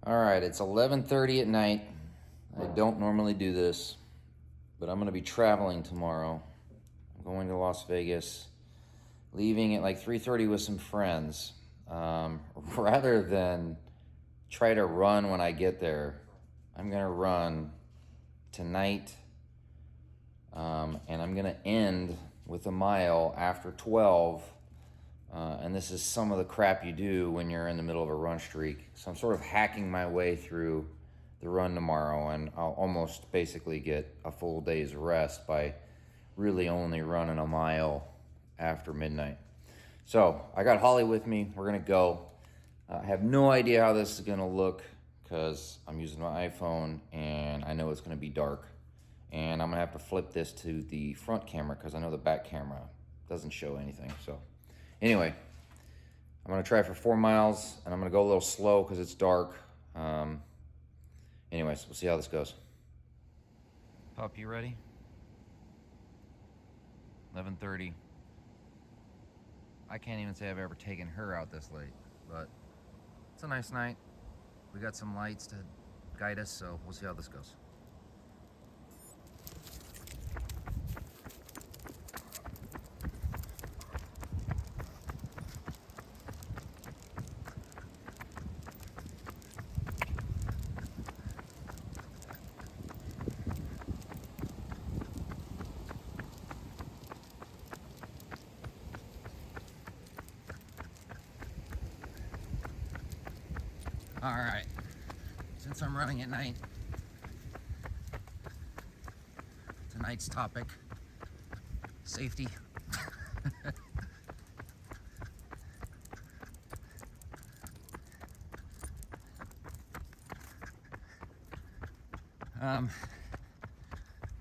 All right, it's 11:30 at night. I don't normally do this, but I'm going to be traveling tomorrow. I'm going to Las Vegas, leaving at like 3:30 with some friends. Rather than try to run when I get there, I'm going to run tonight, and I'm going to end with a mile after 12. And this is some of the crap you do when you're in the middle of a run streak. So I'm sort of hacking my way through the run tomorrow, and I'll almost basically get a full day's rest by really only running a mile after midnight. So I got Holly with me. We're gonna go. I have no idea how this is gonna look because I'm using my iPhone and I know it's gonna be dark. And I'm gonna have to flip this to the front camera because I know the back camera doesn't show anything. So anyway, I'm gonna try for 4 miles and I'm gonna go a little slow because it's dark. Anyways, we'll see how this goes. Pup, you ready? 11:30. I can't even say I've ever taken her out this late, but it's a nice night. We got some lights to guide us, so we'll see how this goes. All right, since I'm running at night, tonight's topic, safety.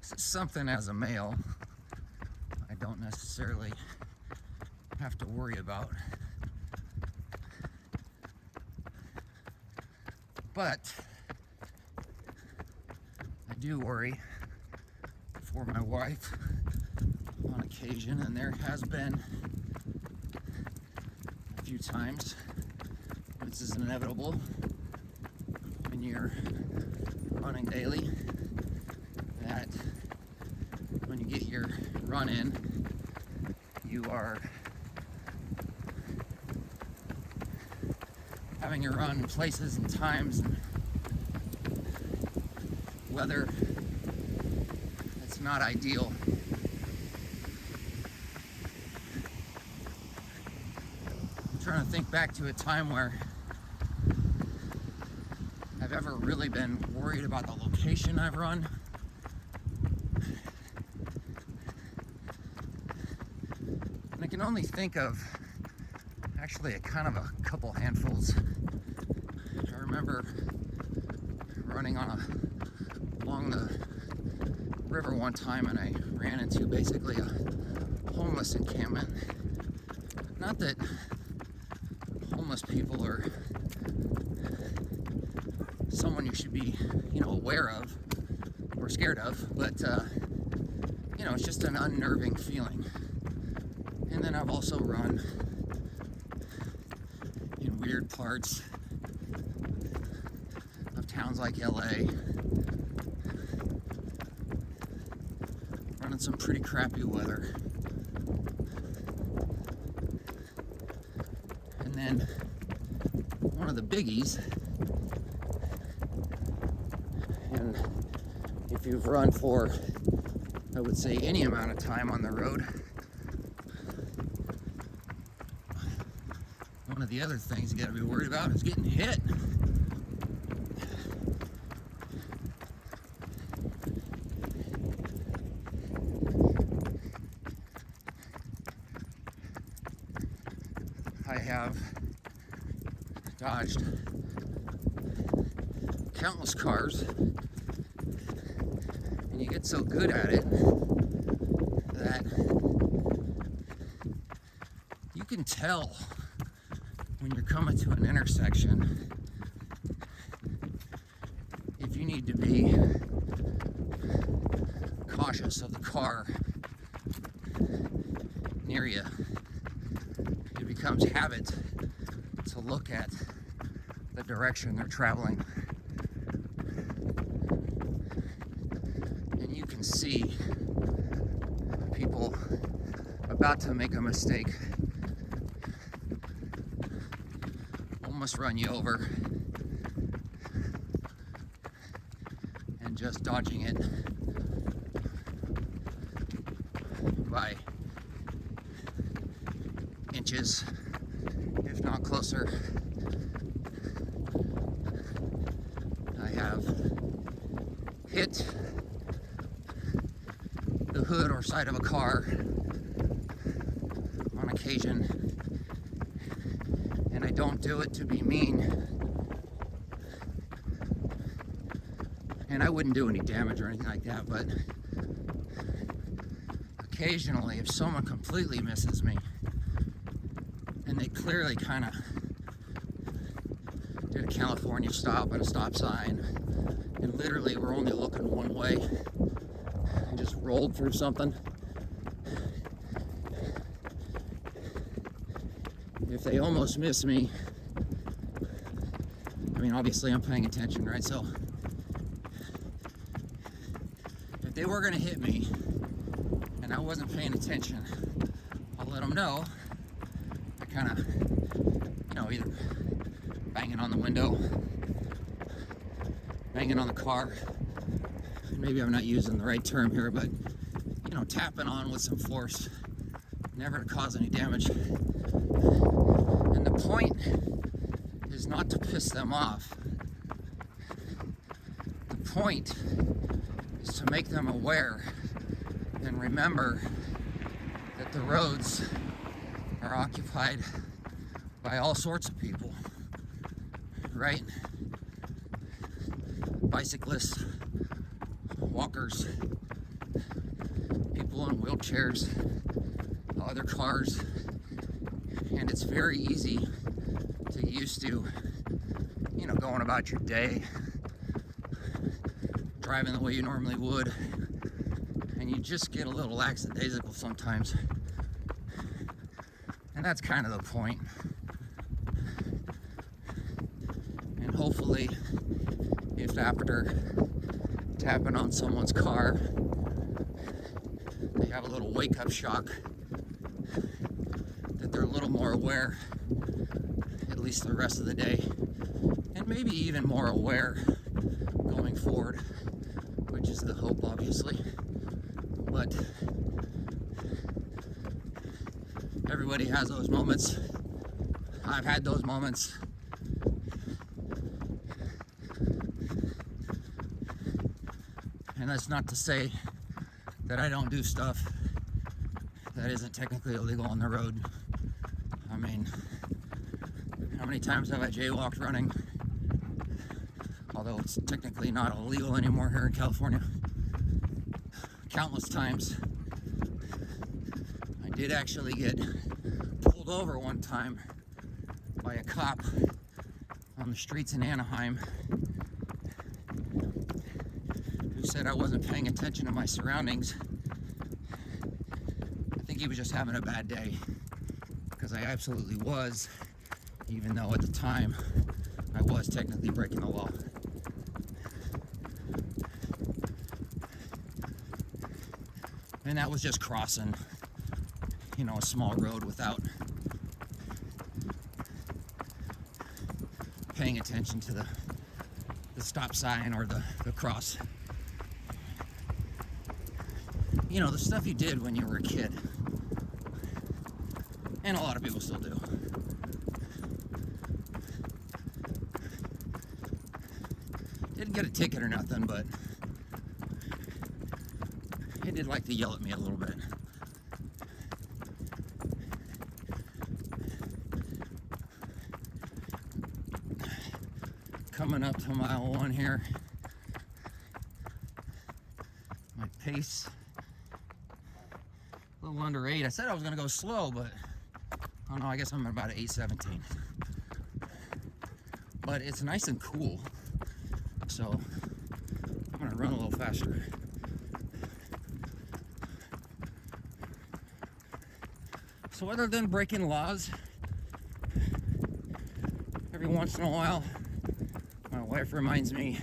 This is something as a male I don't necessarily have to worry about. But I do worry for my wife on occasion, and there has been a few times. This is inevitable when you're running daily, that when you get your run in, you are having your run places and times and weather that's not ideal. I'm trying to think back to a time where I've ever really been worried about the location I've run. And I can only think of actually a couple handfuls. I remember running along the river one time, and I ran into basically a homeless encampment. Not that homeless people are someone you should be, aware of or scared of, but it's just an unnerving feeling. And then I've also run in weird parts of towns like LA, running some pretty crappy weather. And then one of the biggies, and if you've run for, I would say, any amount of time on the road, one of the other things you gotta be worried about is getting hit. I have dodged countless cars, and you get so good at it that you can tell when you're coming to an intersection if you need to be cautious of the car near you. It becomes habit to look at the direction they're traveling. And you can see people about to make a mistake almost run you over, and just dodging it by inches, if not closer. I have hit the hood or side of a car on occasion, and I don't do it to be mean, and I wouldn't do any damage or anything like that, but occasionally if someone completely misses me and they clearly kind of did a California stop at a stop sign and literally were only looking one way and just rolled through something, if they almost miss me, I mean, obviously I'm paying attention, right? So if they were gonna hit me and I wasn't paying attention, I'll let them know. I kind of, either banging on the window, banging on the car. Maybe I'm not using the right term here, but tapping on with some force, never to cause any damage. And the point is not to piss them off. The point is to make them aware and remember that the roads are occupied by all sorts of people, right? Bicyclists, walkers, people in wheelchairs, other cars, and it's very easy to get used to, going about your day, driving the way you normally would, and you just get a little lackadaisical sometimes. And that's kind of the point. And hopefully, if after tapping on someone's car, they have a little wake-up shock, that they're a little more aware, at least the rest of the day, and maybe even more aware going forward, which is the hope, obviously. But everybody has those moments. I've had those moments. And that's not to say that I don't do stuff that isn't technically illegal on the road. I mean, how many times have I jaywalked running? Although it's technically not illegal anymore here in California. Countless times. I did actually get pulled over one time by a cop on the streets in Anaheim who said I wasn't paying attention to my surroundings. I think he was just having a bad day, because I absolutely was, even though at the time I was technically breaking the law. And that was just crossing, a small road without paying attention to the stop sign or the cross. The stuff you did when you were a kid. And a lot of people still do. Didn't get a ticket or nothing, but he did like to yell at me a little bit. Coming up to mile 1 here. My pace, a little under 8. I said I was gonna go slow, but I don't know, I guess I'm at about 8:17. But it's nice and cool, so I'm gonna run a little faster. So other than breaking laws, every once in a while wife reminds me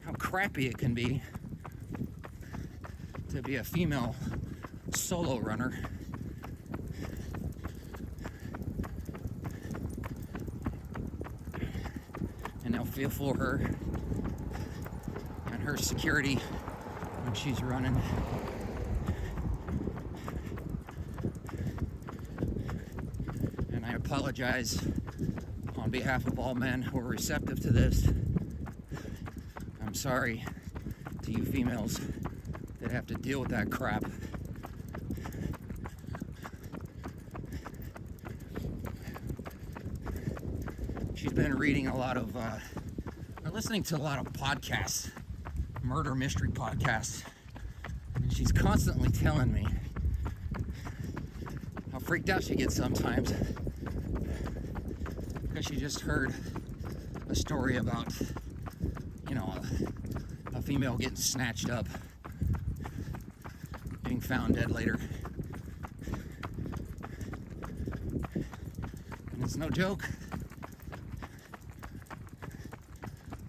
how crappy it can be to be a female solo runner. And how feel for her and her security when she's running. And I apologize on behalf of all men who are receptive to this. I'm sorry to you females that have to deal with that crap. She's been reading a lot of, or listening to a lot of podcasts, murder mystery podcasts, and she's constantly telling me how freaked out she gets sometimes because she just heard a story about, a female getting snatched up, being found dead later. And it's no joke.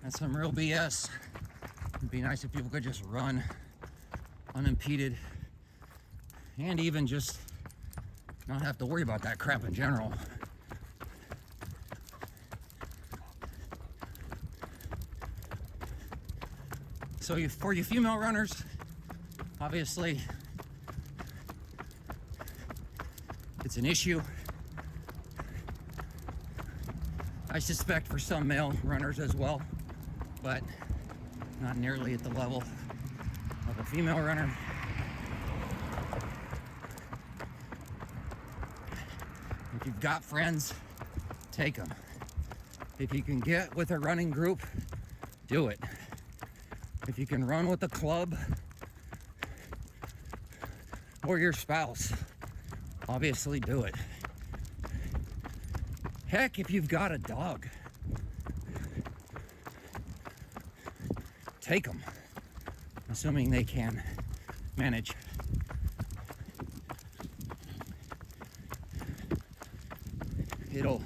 That's some real BS. It'd be nice if people could just run unimpeded and even just not have to worry about that crap in general. So for you female runners, obviously it's an issue. I suspect for some male runners as well, but not nearly at the level of a female runner. If you've got friends, take them. If you can get with a running group, do it. If you can run with a club or your spouse, obviously do it. Heck, if you've got a dog, take them, assuming they can manage. It'll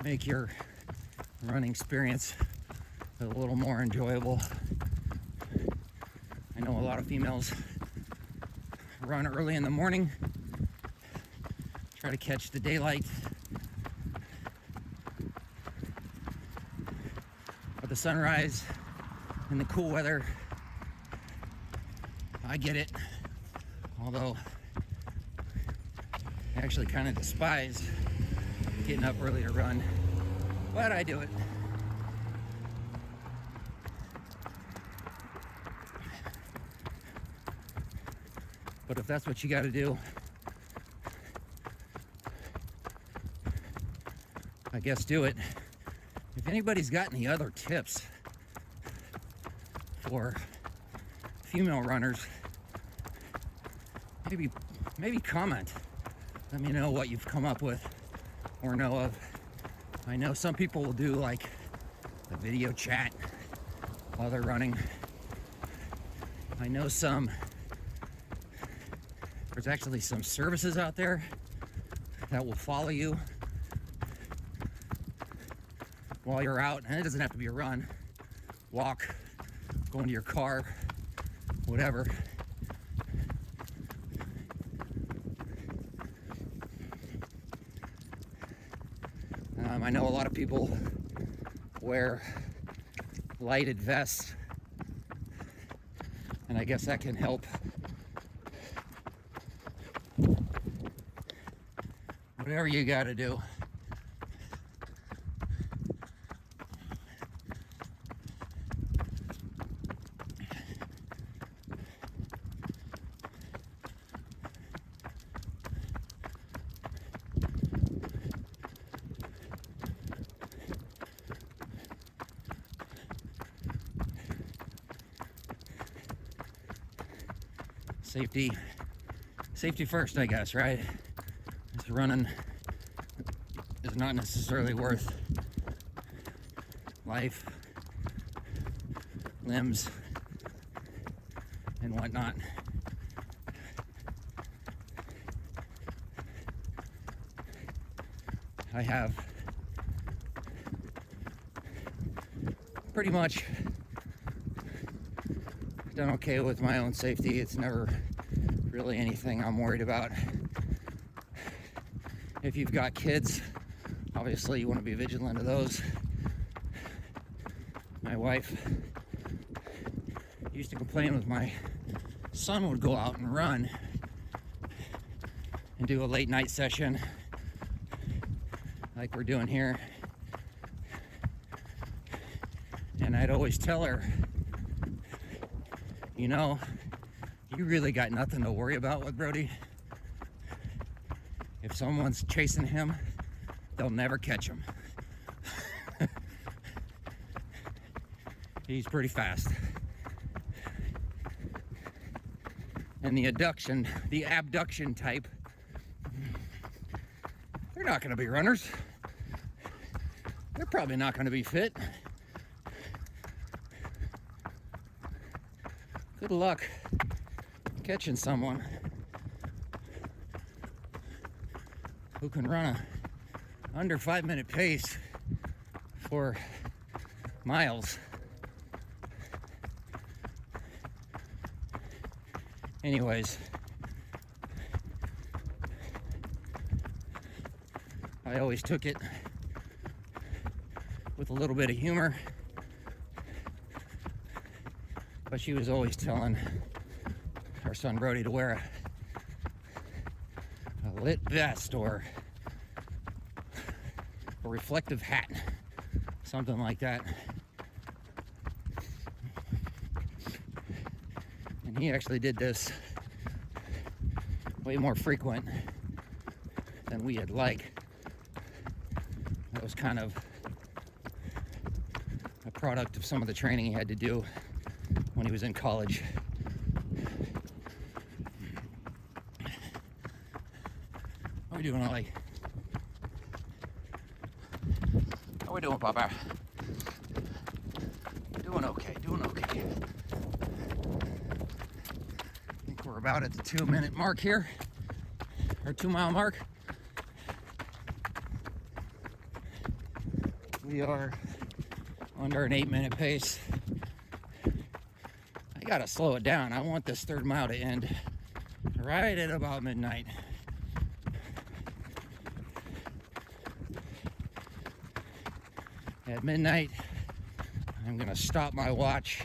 make your running experience a little more enjoyable. I know a lot of females run early in the morning, try to catch the daylight, or the sunrise in the cool weather. I get it, although I actually kind of despise getting up early to run, but I do it. But if that's what you got to do, I guess do it. If anybody's got any other tips for female runners, maybe comment. Let me know what you've come up with or know of. I know some people will do like a video chat while they're running. I know there's actually some services out there that will follow you while you're out, and it doesn't have to be a run, walk, go into your car, whatever. I know a lot of people wear lighted vests, and I guess that can help. Whatever you got to do. Safety first, I guess, right? This running is not necessarily worth life, limbs, and whatnot. I have pretty much done okay with my own safety. It's never really anything I'm worried about. If you've got kids, obviously you want to be vigilant of those. My wife used to complain with my son would go out and run and do a late night session like we're doing here. And I'd always tell her, you know, you really got nothing to worry about with Brody. If someone's chasing him, they'll never catch him. He's pretty fast. And the abduction type, they're not going to be runners. They're probably not going to be fit. Good luck catching someone who can run a under 5-minute pace for miles. Anyways, I always took it with a little bit of humor, but she was always telling our son Brody to wear a lit vest or a reflective hat, something like that. And he actually did this way more frequent than we had like. That was kind of a product of some of the training he had to do when he was in college. How are we doing, Ollie? How are we doing, Papa? Doing okay, doing okay. I think we're about at the 2-minute mark here, or 2-mile mark. We are under an 8-minute pace. I gotta slow it down. I want this 3rd mile to end right at about midnight. At midnight, I'm gonna stop my watch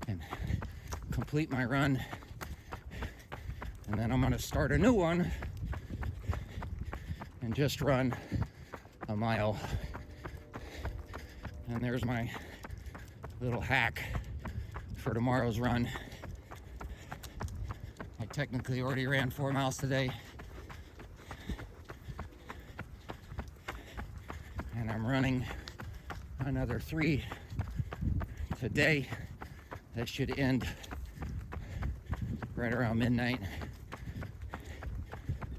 and complete my run. And then I'm gonna start a new one and just run a mile. And there's my little hack for tomorrow's run. I technically already ran 4 miles today. And I'm running another 3 today. That should end right around midnight.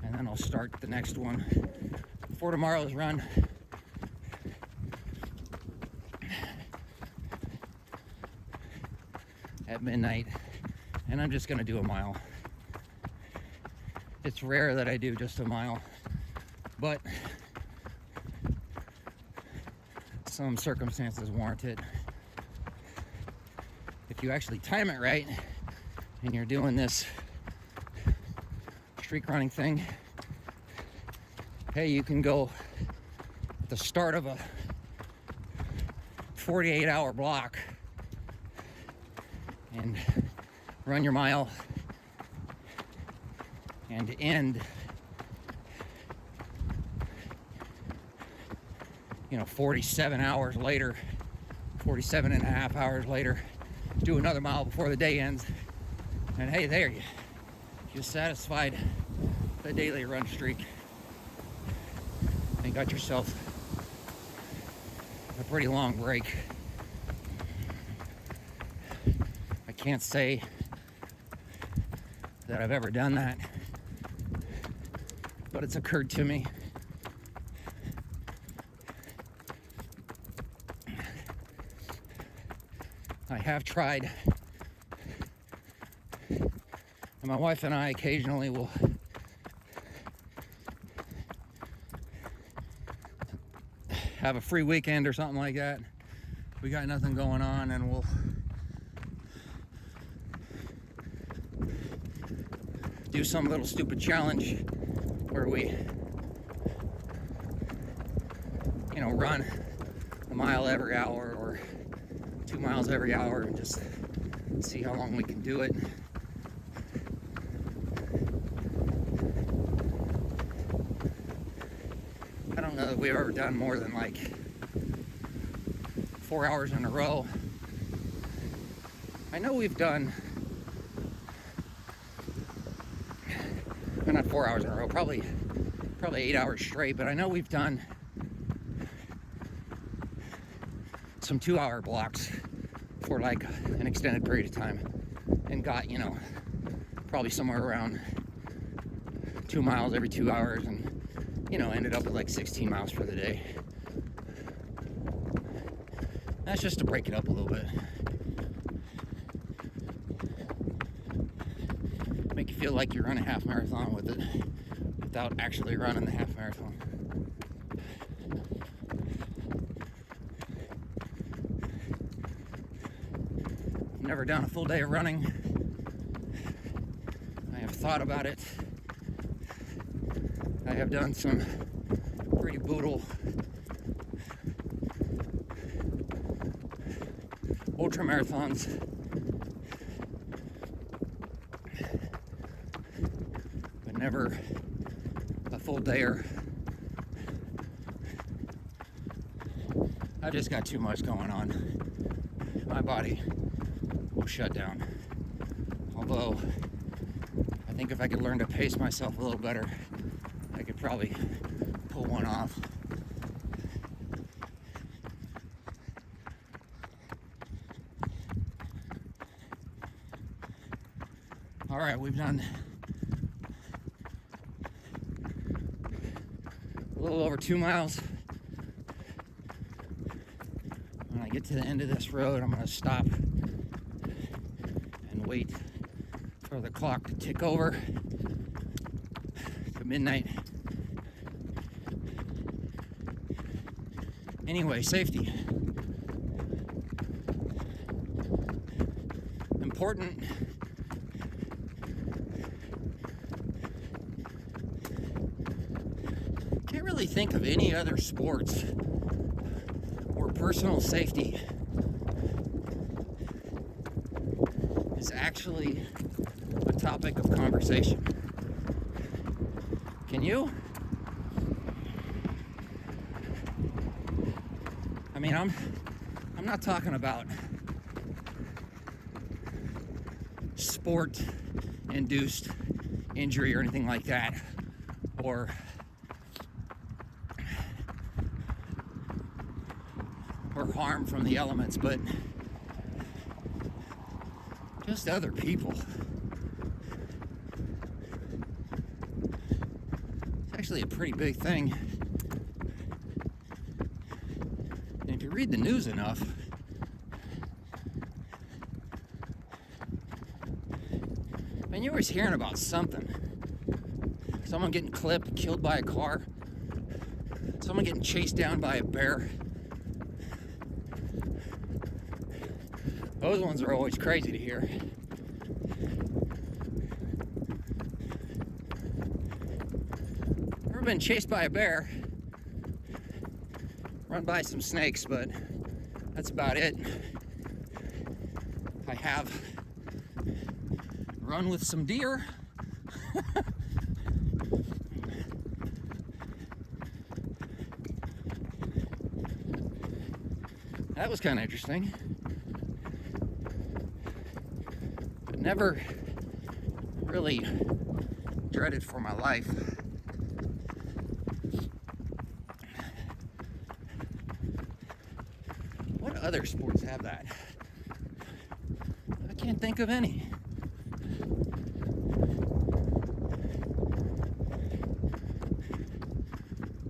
And then I'll start the next one for tomorrow's run. At midnight, and I'm just gonna do a mile. It's rare that I do just a mile, but some circumstances warrant it. If you actually time it right and you're doing this streak running thing, hey, you can go at the start of a 48-hour block and run your mile and end 47 hours later, 47 and a half hours later, do another mile before the day ends, and hey, there you satisfied the daily run streak and got yourself a pretty long break. I can't say that I've ever done that, but it's occurred to me. I have tried, and my wife and I occasionally will have a free weekend or something like that. we got nothing going on, and we'll do some little stupid challenge where we, run a mile every hour or 2 miles every hour and just see how long we can do it. I don't know that we've ever done more than like 4 hours in a row. I know we've done, not 4 hours in a row, probably 8 hours straight, but I know we've done some 2-hour blocks for like an extended period of time and got, probably somewhere around 2 miles every 2 hours and, ended up with like 16 miles for the day. That's just to break it up a little bit. Make you feel like you run a half marathon with it without actually running the half marathon. I've never done a full day of running. I have thought about it. I have done some pretty brutal ultra marathons, but never a full dayer. I've just got too much going on. My body will shut down. Although, I think if I could learn to pace myself a little better, I could probably pull one off. All right, we've done a little over 2 miles. When I get to the end of this road, I'm going to stop and wait for the clock to tick over to midnight. Anyway, safety. Important. Can't really think of any other sports where personal safety is actually a topic of conversation. Can you? I mean, I'm not talking about sport-induced injury or anything like that, or harm from the elements, but just other people. It's actually a pretty big thing. And if you read the news enough, man, you're always hearing about something. Someone getting clipped, killed by a car. Someone getting chased down by a bear. Those ones are always crazy to hear. Never been chased by a bear. Run by some snakes, but that's about it. I have run with some deer. That was kind of interesting. But never really dreaded for my life. What other sports have that? I can't think of any.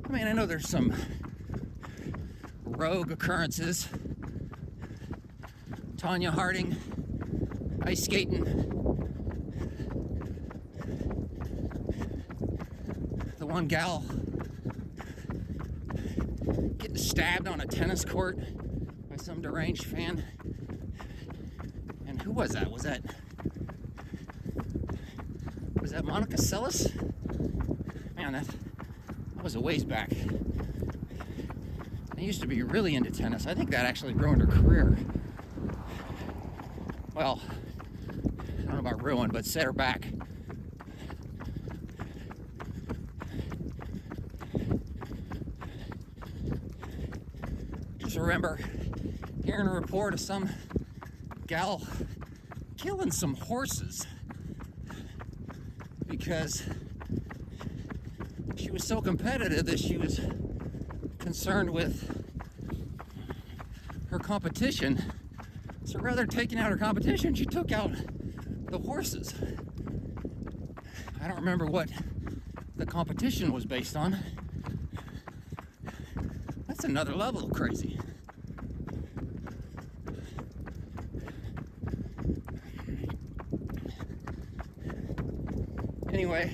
I mean, I know there's some rogue occurrences. Tanya Harding, ice skating. The one gal getting stabbed on a tennis court by some some deranged fan. And who was that? Was that Monica Seles? Man, that was a ways back. I used to be really into tennis. I think that actually ruined her career. Well, I don't know about ruined, but set her back. Just remember hearing a report of some gal killing some horses because she was so competitive that she was concerned with her competition. So rather than taking out her competition, she took out the horses. I don't remember what the competition was based on. That's another level of crazy. Anyway,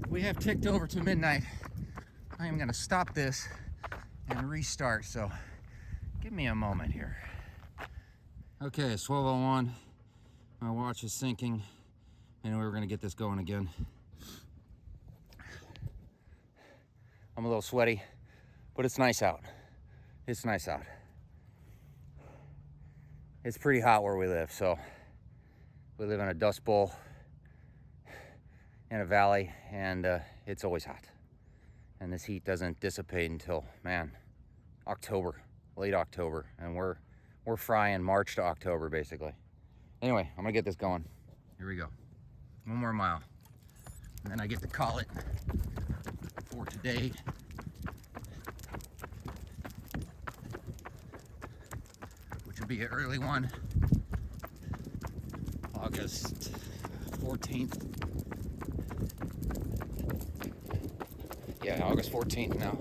we have ticked over to midnight. I am gonna stop this and restart, so give me a moment here. Okay, it's 12:01. My watch is syncing, and we're gonna get this going again. I'm a little sweaty, but it's nice out. It's nice out. It's pretty hot where we live, so we live in a dust bowl in a valley, and it's always hot. And this heat doesn't dissipate until, man, October, late October, and we're frying March to October basically. Anyway, I'm gonna get this going. Here we go. One more mile, and then I get to call it for today. Which will be an early one, August 14th. Yeah, August 14th now.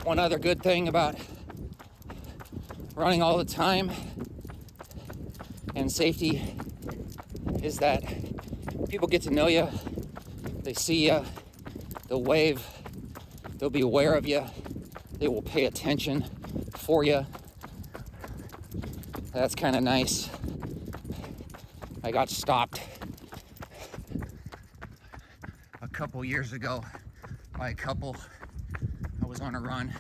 One other good thing about running all the time and safety is that people get to know you, they see you, they'll wave, they'll be aware of you, they will pay attention for you. That's kind of nice. I got stopped a couple years ago by a couple. I was on a run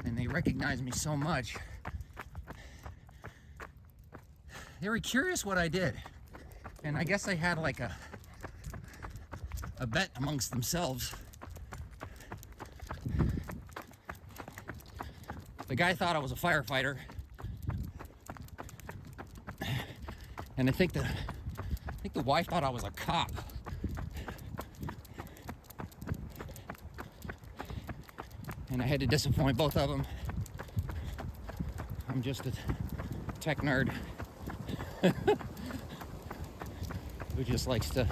and they recognized me so much. They were curious what I did. And I guess they had like a bet amongst themselves. The guy thought I was a firefighter. And I think the wife thought I was a cop. And I had to disappoint both of them. I'm just a tech nerd who just likes to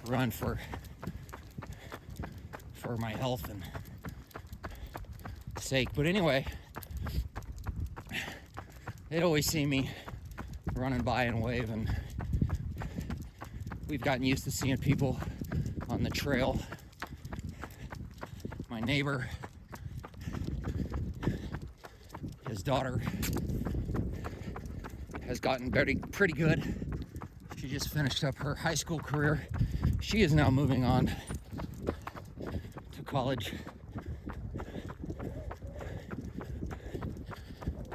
run for my health and sake. But anyway, they'd always see me running by and wave, and we've gotten used to seeing people on the trail. My neighbor, his daughter has gotten pretty good. She just finished up her high school career. She is now moving on to college.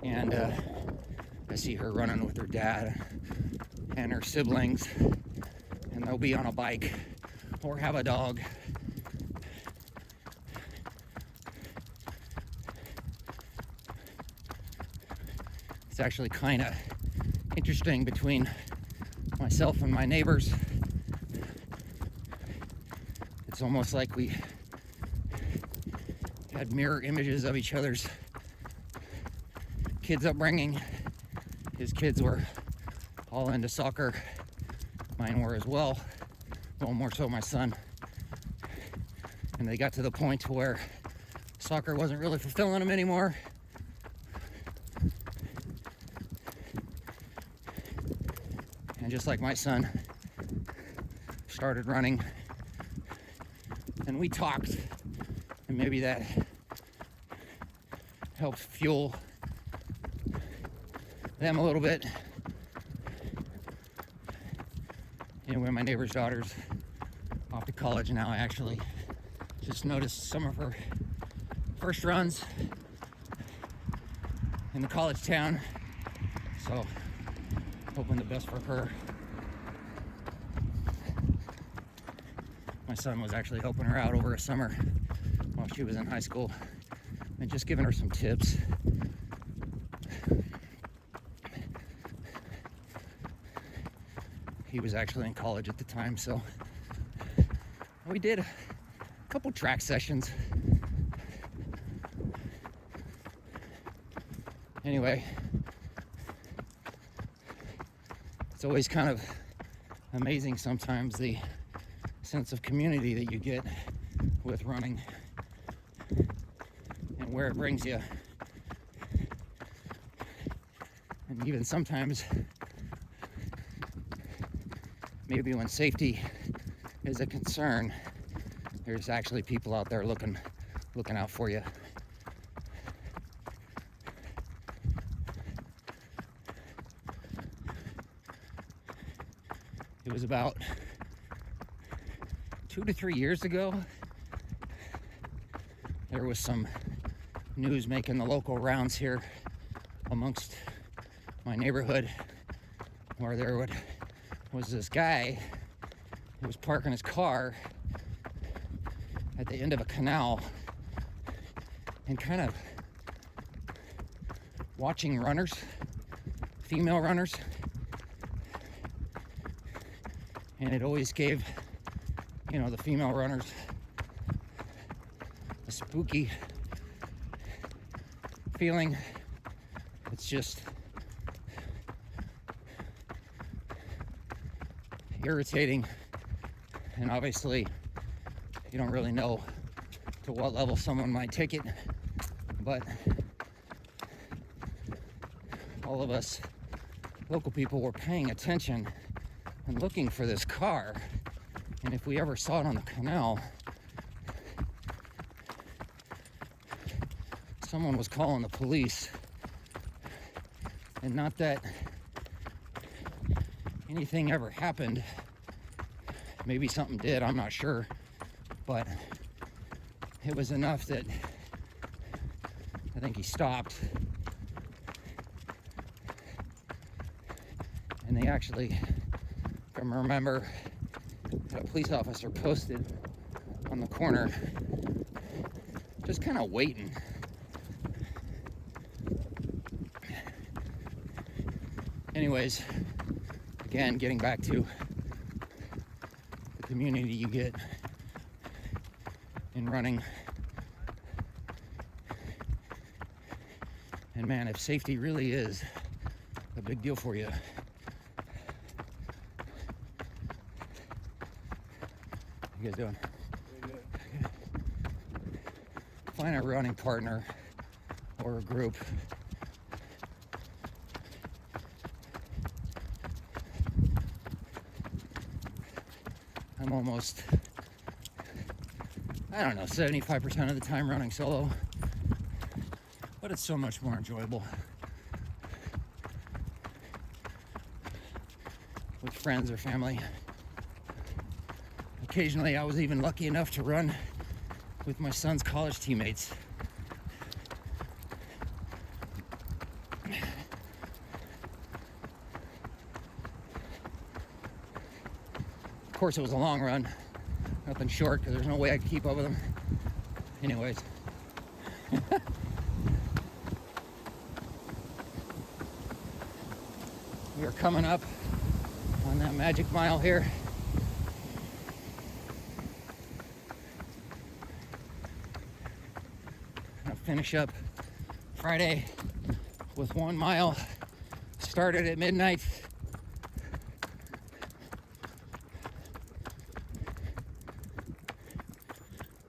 And I see her running with her dad and her siblings, and they'll be on a bike or have a dog. It's actually kind of interesting between myself and my neighbors. It's almost like we had mirror images of each other's kids' upbringing. His kids were all into soccer. Mine were as well. Well, more so my son. And they got to the point to where soccer wasn't really fulfilling them anymore. And just like my son started running, and we talked, and maybe that helped fuel them a little bit. Anyway, my neighbor's daughter's off to college now. I actually just noticed some of her first runs in the college town, so hoping the best for her. My son was actually helping her out over a summer while she was in high school and just giving her some tips. He was actually in college at the time, so we did a couple track sessions. Anyway, it's always kind of amazing sometimes the sense of community that you get with running and where it brings you. And even sometimes, maybe when safety is a concern, there's actually people out there looking out for you. It was about 2 to 3 years ago. There was some news making the local rounds here amongst my neighborhood where there was this guy who was parking his car at the end of a canal and kind of watching runners, female runners, and it always gave, the female runners a spooky feeling. It's just irritating, and obviously you don't really know to what level someone might take it, but all of us local people were paying attention and looking for this car, and if we ever saw it on the canal, someone was calling the police. And not that anything ever happened. Maybe something did, I'm not sure. But it was enough that I think he stopped. And they actually, if I remember, had a police officer posted on the corner, just kind of waiting. Anyways, again, getting back to the community you get in running. And man, if safety really is a big deal for you, how you guys doing? Find a running partner or a group. I'm almost, 75% of the time running solo, but it's so much more enjoyable with friends or family. Occasionally, I was even lucky enough to run with my son's college teammates. Of course, it was a long run, nothing short, because there's no way I could keep up with them. Anyways. We are coming up on that magic mile here. I'll finish up Friday with 1 mile. Started at midnight.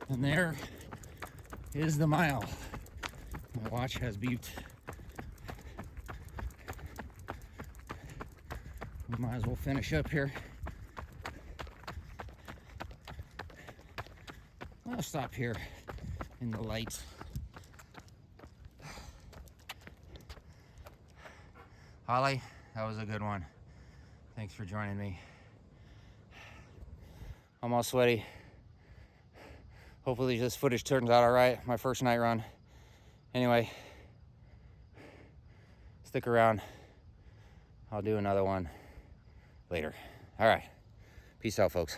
And there is the mile. My watch has beeped. We might as well finish up here. I'll stop here in the lights. Holly, that was a good one. Thanks for joining me. I'm all sweaty. Hopefully this footage turns out all right. My first night run. Anyway, stick around. I'll do another one later. All right. Peace out, folks.